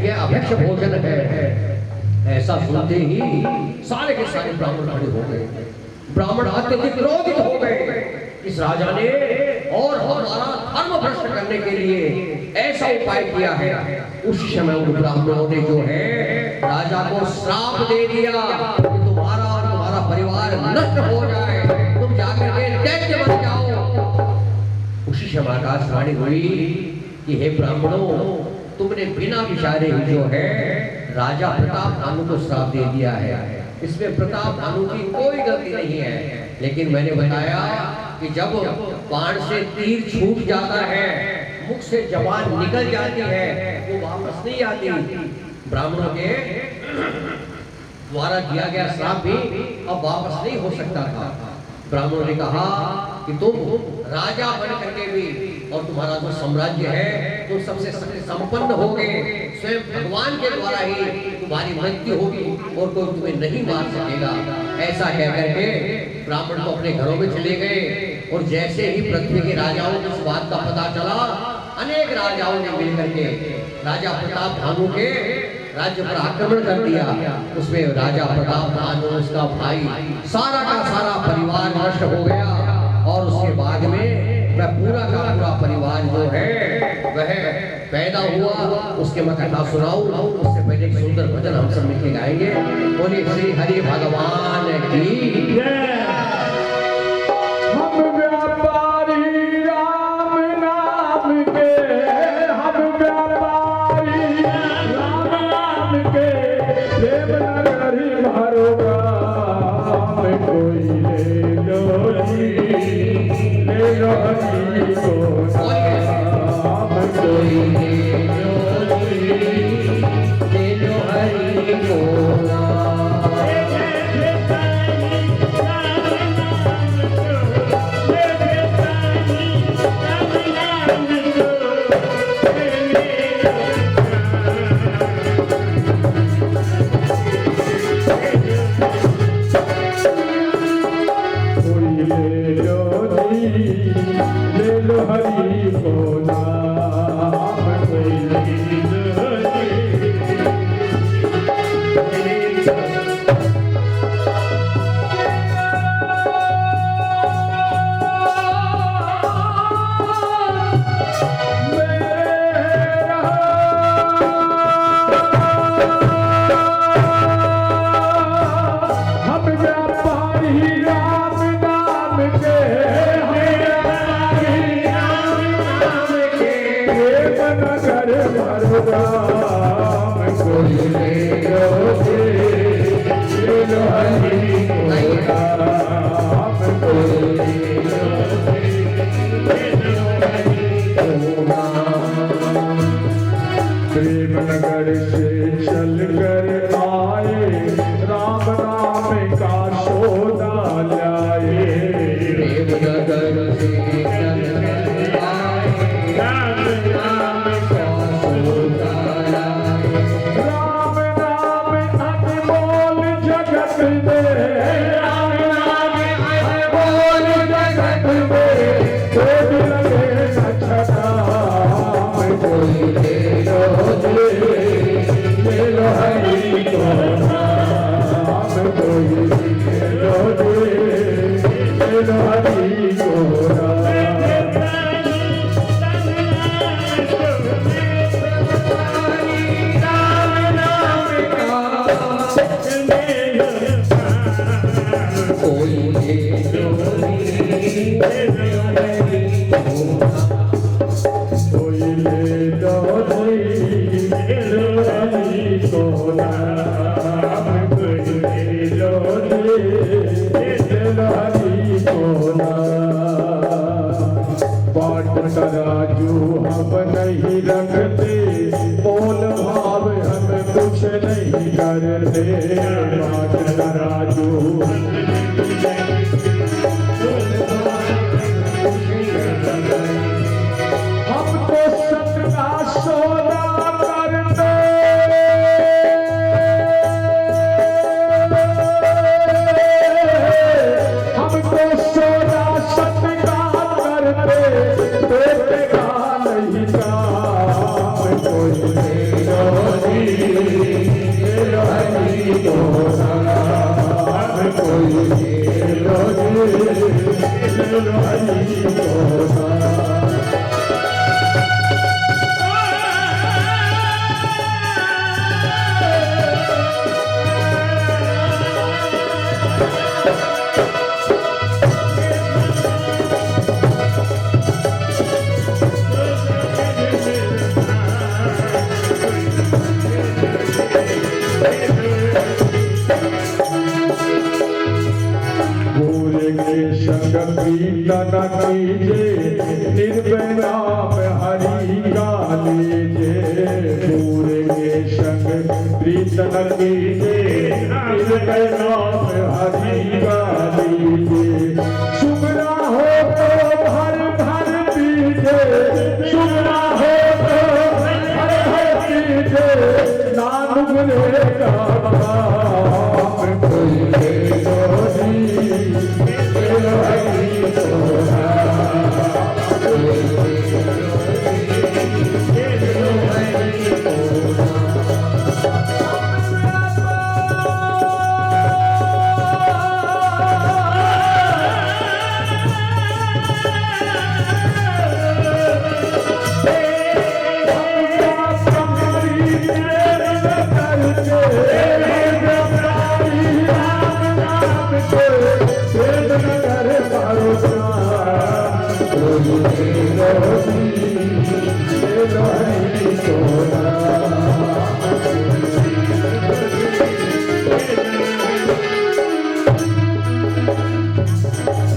ये अभक्ष भोजन है। ऐसा सुनते ही सारे के सारे ब्राह्मण खड़े हो गए। ब्राह्मण अत्यधिक क्रोधित हो गए। इस राजा ने और हमारा धर्म भ्रष्ट करने के लिए ऐसा उपाय किया है। उस समय उन ब्राह्मणों ने जो है राजा को श्राप दे दिया कि तुम्हारा और तुम्हारा परिवार नष्ट हो जाए, तुम जाकर के दैत्य बन जाओ। उसी समय आकाशवाणी हुई कि हे ब्राह्मणों, तुमने बिना विचारे ही जो है राजा प्रताप भानु को श्राप दे दिया है। इसमें प्रताप भानु की कोई गलती नहीं है, लेकिन मैंने बताया कि जब बाण से तीर छूट जाता है, मुख से जबान निकल जाती है, वो वापस नहीं आती। ब्राह्मणों के द्वारा दिया गया श्राप भी अब वापस नहीं हो सकता था। ब्राह्मणों ने कहा कि तुम राजा बन करके भी और तुम्हारा जो साम्राज्य है तुम सबसे संपन्न हो गए, स्वयं भगवान के द्वारा ही तुम्हारी मृत्यु होगी और कोई तुम्हें नहीं मार सकेगा। ऐसा कह करके ब्राह्मण तो अपने घरों में चले गए। और जैसे ही पृथ्वी के राजाओं को इस बात का पता चला, अनेक राजाओं ने मिलकर के राजा प्रताप भानु के राज्य पर आक्रमण कर दिया। उसमें राजा प्रताप भानु, उसका भाई, सारा का सारा परिवार नष्ट हो गया। और उसके बाद में वह पूरा का पूरा परिवार जो है वह पैदा हुआ। उसके मैं कथा सुनाऊं, उससे पहले एक सुंदर भजन हम सब मिलकर गाएंगे। बोले श्री हरि भगवान की जय। हम व्यापारी राम नाम के, हम व्यापारी राम नाम के, प्रेम नगरी भरो गाम, कोई ले लो जी, ले लो हरि को नाम, कोई ले लो जी, ले लो हरि को नाम। ले लो हरि को नाम, कोई ले लो हम व्यापारी राम नाम के, नगर भरदाम, कोई ले लो जी, ले लो हरि को नाम, कोई ले लो जी, ले लो हरि को नाम। प्रेम नगर से चल कर आए, राम नाम का सौदा लाए। प्रेम नगर से चल कर आए, राम नाम का सौदा लाए। राम नाम अनमोल जगत में, राम नाम अनमोल जगत में, कोई लगे न छटाम, कोई ले लो जी, ले लो हरि को नाम, कोई ले लो जी, ले लो हरि को नाम। कोई ले लो जी, ले लो हरि को नाम, कोई ले लो जी, ले लो हरि को नाम। बाट तराजू हम नहीं रखते, मोल भाव हम कुछ नहीं करते। बाट तराजू हम तो सतना सौदा करते, हम तो सौदा सतना करते, देते का नहीं काम, कोई ले लो जी, को नाम कोई ले लो हरि को नाम। संग कीर्तन कीजे निर्भय नाम हरि का लीजे। पूरे के संग कीर्तन कीजे निर्भय नाम हरि का लीजे। सुमरा हो तो भर भर पीजे, सुमरा हो तो भर भर पीजे। नानक लेगा नाम कोई ले लो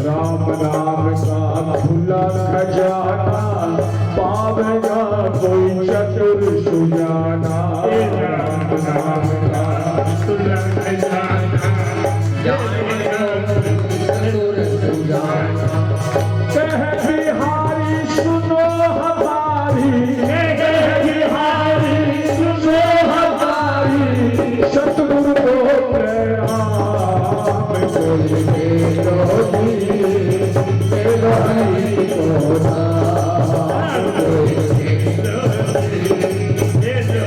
राम नाम का खुला खजाना पावेगा कोई चतुर सुजाना। राम नाम का खुला खजाना चतुर सुजाना। कह बिहारी सुनो हमारी, कह बिहारी सुनो हमारी। सतगुरु को प्रणाम कोई ले लो हरि को नाम कोई ले लो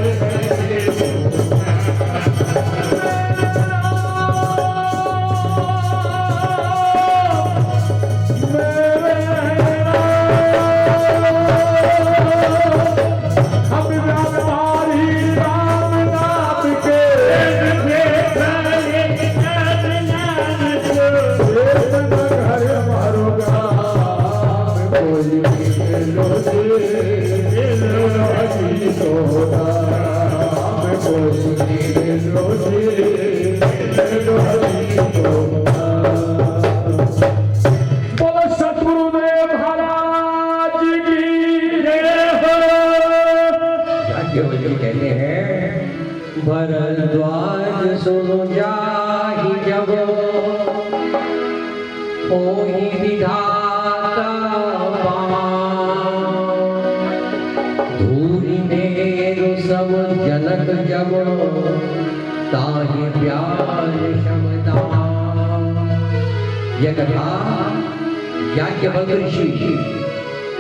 सतगुरुदेव महाराज की जय हो। याज्ञवल्क्य कहते हैं भरद्वाज सुनो जाहि जब होहि विधाता धूरि मेरु सब जनक जब ताहि प्यार शमदा। यह कथा याज्ञवल्क्य ऋषि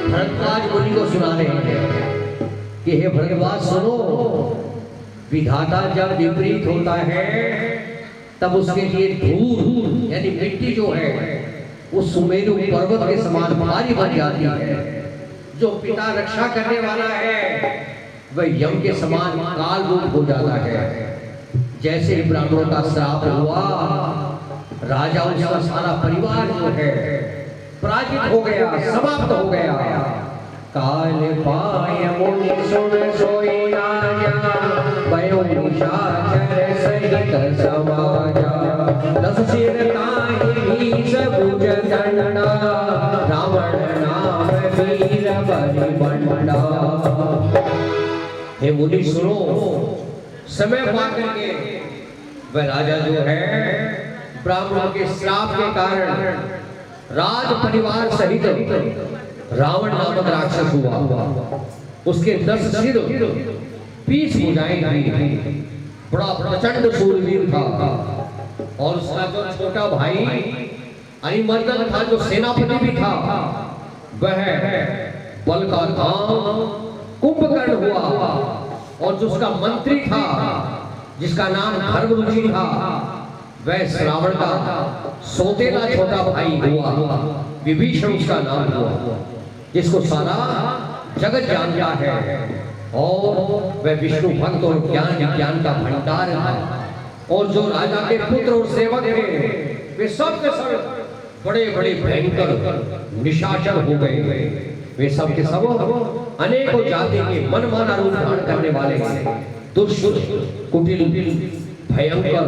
भरद्वाज मुनि को सुना रहे हैं कि हे भरद्वाज सुनो, विधाता जब विपरीत होता है तब उसके लिए धूल यानी मिट्टी जो है वो सुमेरु पर्वत के समान भारी बन जाती है। जो पिता रक्षा करने वाला है वह यम के समान काल रूप हो जाता है। जैसे ब्राह्मणों का श्राप हुआ, राजा उसका सारा परिवार जो है पराजित हो गया, समाप्त हो गया। काल पाय मुनि सुन सोई राजा, भयो निशाचर सहित समाजा। दस सिर ताहि भीष भुज दंडा, रावण नाम वीर बलि बंडा। हे मुनि सुनो, समय पा करके वह राजा जो है ब्राह्मणों के श्राप के कारण राज परिवार सहित रावण नामक राक्षस हुआ। उसके 10 सिर 20 भुजाएं थी, बड़ा प्रचंड शूरवीर था। और उसका जो छोटा भाई अरिमर्दन था, जो सेनापति भी था, वह बल का धाम कुंभकर्ण हुआ। और जो उसका मंत्री था जिसका नाम धर्मरुचि था, वह श्रावण का सौतेला छोटा भाई हुआ। विभीषण उसका नाम हुआ, जिसको सारा जगत जानता है। और वह विष्णु भक्त और ज्ञान विज्ञान का भंडार था। और जो राजा के पुत्र और सेवक थे, वे सब के सब बड़े बड़े भयंकर निशाचर हो गए। वे सब के सब अनेकों जाति के मनमाना रूप धारण करने वाले हैं। दुष्ट, कुटिल, भयंकर,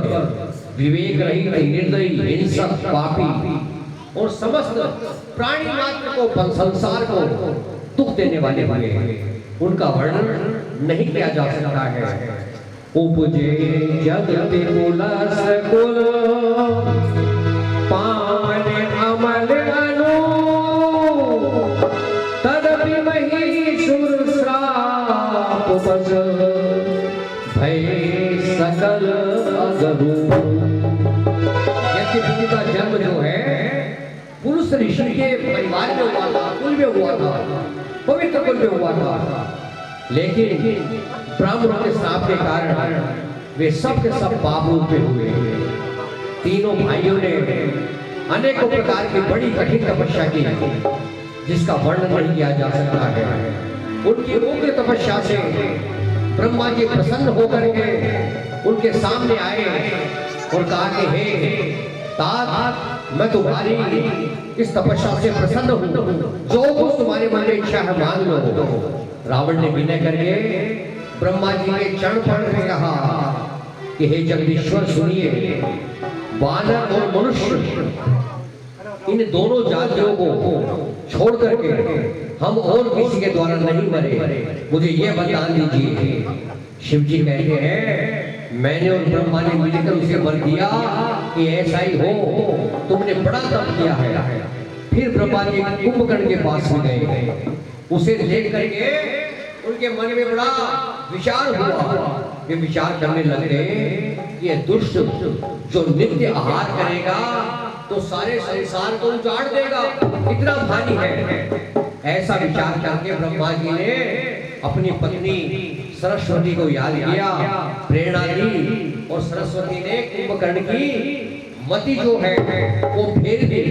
विवेक रहित, निर्दयी, हिंसक, पापी और समस्त प्राणी मात्र को, संसार को दुख देने वाले हुए। उनका वर्णन नहीं किया जा सकता है। उपजे जगति कुल सकुल, पावन अमल अनु, तदपि महिषुर श्राप बस, भय सकल अगरु। यज्ञ का जन्म जो है पुरुष ऋषि के परिवार में हुआ था, कुल में हुआ था, पवित्र कुल में हुआ था। लेकिन ब्राह्मणों के श्राप के कारण वे सब के सब पाप रूप में हुए। तीनों भाइयों ने अनेकों प्रकार की बड़ी कठिन तपस्या की, जिसका वर्णन नहीं किया जा सकता है। उनकी उग्र तपस्या से ब्रह्मा जी प्रसन्न होकर के उनके सामने आए और कहा कि हे तात, मैं तुम्हारी इस तपस्या से प्रसन्न हूँ, जो कुछ तुम्हारे मन में इच्छा है मांग लो। रावण ने विनय करके ब्रह्मा जी के चरण पकड़ के कहा कि हे जगदीश्वर सुनिए, वानर और मनुष्य इन दोनों जातियों को छोड़ करके हम और किसी के द्वारा नहीं मरे, मुझे ये बता दीजिए। शिव जी कहते हैं मैंने और ब्रह्मा ने मिलकर उसे वर दिया कि ऐसा ही हो, तुमने बड़ा तप किया है। फिर ब्रह्मा जी कुंभकर्ण के पास में गए, उसे देख करके उनके मन में बड़ा विचार हुआ। वे विचार करने लगे कि यह दुष्ट जो नित्य आहार करेगा तो सारे संसार को उजाड़ देगा, इतना भारी है। ऐसा विचार करके ब्रह्मा जी ने अपनी पत्नी सरस्वती को याद किया, प्रेरणा दी, और सरस्वती ने कुंभकर्ण की मति जो है वो फेर दी।